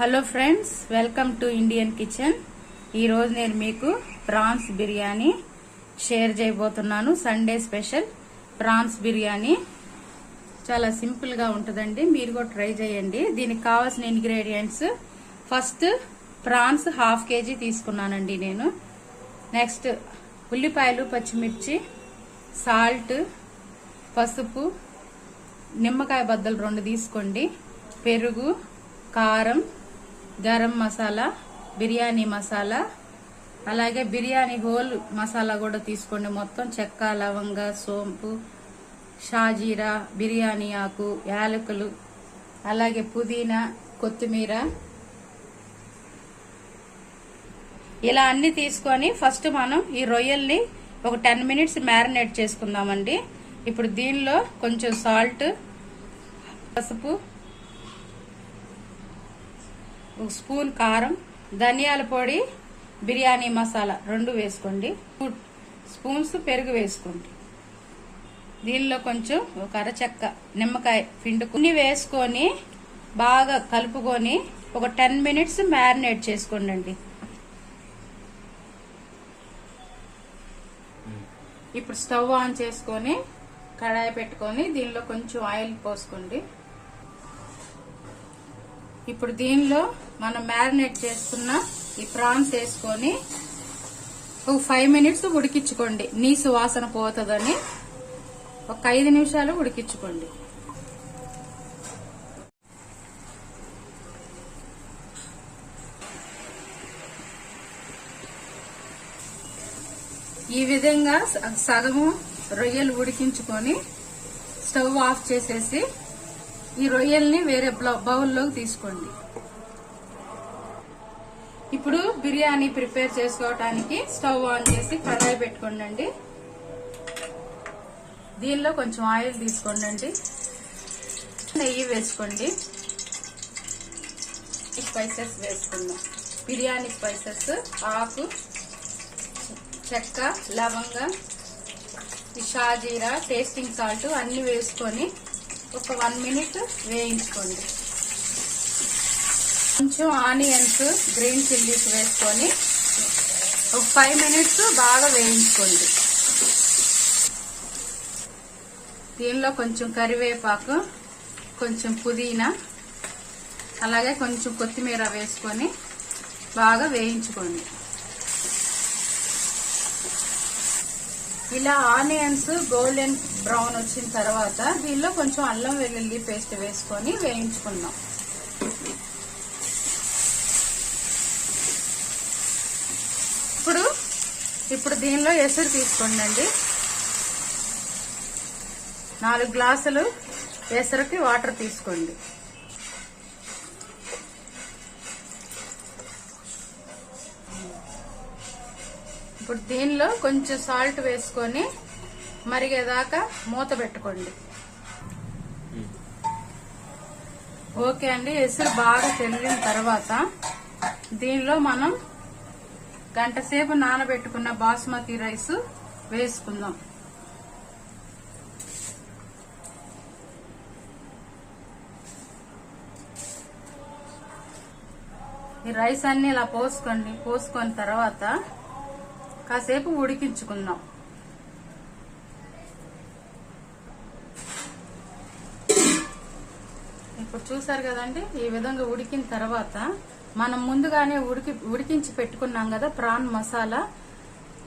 Hello friends, welcome to Indian kitchen. ఈరోజు నేను మీకు ప్రాన్స్ బిర్యానీ షేర్ చేయబోతున్నాను. Sunday special prawns biryani. చాలా సింపుల్గా ఉంటుందండి, మీరు కూడా ట్రై చేయండి. దీనికి కావాల్సిన ఇంగ్రీడియంట్స్: ఫస్ట్ ప్రాన్స్ ½ kg తీసుకున్నానండి నేను. నెక్స్ట్ ఉల్లిపాయలు, పచ్చిమిర్చి, సాల్ట్, పసుపు, నిమ్మకాయ బద్దలు 2 తీసుకోండి, పెరుగు, కారం, గరం మసాలా, బిర్యానీ మసాలా, అలాగే బిర్యానీ హోల్ మసాలా కూడా తీసుకోండి. మొత్తం చెక్క, లవంగ, సోంపు, షాజీరా, బిర్యానీ ఆకు, యాలకులు, అలాగే పుదీనా, కొత్తిమీర, ఇలా అన్ని తీసుకొని ఫస్ట్ మనం ఈ రొయ్యల్ని ఒక 10 minutes మ్యారినేట్ చేసుకుందామండి. ఇప్పుడు దీనిలో కొంచెం సాల్ట్, పసుపు, 1 స్పూన్ కారం, ధనియాల పొడి, బిర్యానీ మసాలా 2 వేసుకోండి. 2 స్పూన్స్ పెరుగు వేసుకోండి. దీనిలో కొంచెం ఒక అరచెక్క నిమ్మకాయ పిండుకొని వేసుకొని బాగా కలుపుకొని ఒక 10 minutes మ్యారినేట్ చేసుకోండి. ఇప్పుడు స్టవ్ ఆన్ చేసుకొని కడాయి పెట్టుకొని దీనిలో కొంచెం ఆయిల్ పోసుకోండి. ఇప్పుడు దీనిలో మనం మ్యారినేట్ చేసుకున్న ఈ ప్రాన్స్ వేసుకొని ఒక 5 minutes ఉడికించుకోండి. నీసు వాసన పోతుందని ఒక 5 నిమిషాలు ఉడికించుకోండి. ఈ విధంగా సగము రొయ్యలు ఉడికించుకొని స్టవ్ ఆఫ్ చేసేసి ఈ రొయ్యల్ని వేరే బౌల్లోకి తీసుకోండి. ఇప్పుడు బిర్యానీ ప్రిపేర్ చేసుకోవటానికి స్టవ్ ఆన్ చేసి కడాయి పెట్టుకోండి. దీనిలో కొంచెం ఆయిల్ తీసుకోండి, నెయ్యి వేసుకోండి. స్పైసెస్ వేసుకుందాం. బిర్యానీ స్పైసెస్, ఆకు, చెక్క, లవంగ, షాజీరా, టేస్టింగ్ సాల్ట్ అన్ని వేసుకొని ఒక 1 minute వేయించుకోండి. కొంచెం ఆనియన్స్, గ్రీన్ చిల్లీస్ వేసుకొని ఒక 5 minutes బాగా వేయించుకోండి. దీనిలో కొంచెం కరివేపాకు, కొంచెం పుదీనా, అలాగే కొంచెం కొత్తిమీర వేసుకొని బాగా వేయించుకోండి. ఇలా ఆనియన్స్ గోల్డెన్ బ్రౌన్ వచ్చిన తర్వాత దీనిలో కొంచెం అల్లం వెల్లుల్లి పేస్ట్ వేసుకొని వేయించుకుందాం. ఇప్పుడు దీనిలో ఎసరు తీసుకోండి. 4 గ్లాసులు ఎసరుకి వాటర్ తీసుకోండి. ఇప్పుడు దీనిలో కొంచెం సాల్ట్ వేసుకొని మరిగేదాకా మూత పెట్టుకోండి. ఓకే అండి, ఎసురు బాగా తెల్లిన తర్వాత దీనిలో మనం 1 గంట సేపు నానబెట్టుకున్న బాస్మతి రైస్ వేసుకుందాం. ఈ రైస్ అన్ని ఇలా పోసుకోండి. పోసుకొని తర్వాత కాసేపు ఉడికించుకుందాం. ఇప్పుడు చూసారు కదండి, ఈ విధంగా ఉడికిన తర్వాత మనం ముందుగానే ఉడికించి పెట్టుకున్నాం కదా ప్రాన్ మసాలా,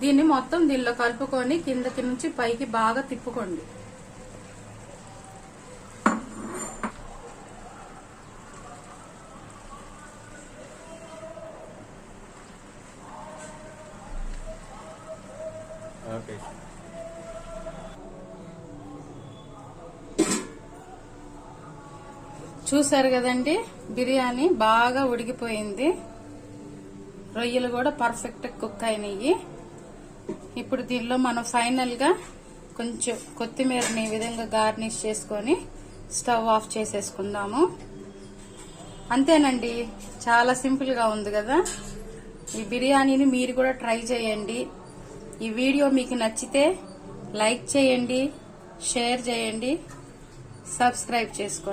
దీన్ని మొత్తం దీనిలో కలుపుకొని కిందకి నుంచి పైకి బాగా తిప్పుకోండి. చూసారు కదండి, బిర్యానీ బాగా ఉడికిపోయింది. రొయ్యలు కూడా పర్ఫెక్ట్ కుక్ అయినాయి. ఇప్పుడు దీనిలో మనం ఫైనల్ గా కొంచెం కొత్తిమీరని ఈ విధంగా గార్నిష్ చేసుకొని స్టవ్ ఆఫ్ చేసేసుకుందాము. అంతేనండి, చాలా సింపుల్ గా ఉంది కదా. ఈ బిర్యానీని మీరు కూడా ట్రై చేయండి. ఈ వీడియో మీకు నచ్చితే లైక్ చేయండి, షేర్ చేయండి, సబ్స్క్రైబ్ చేసుకోండి.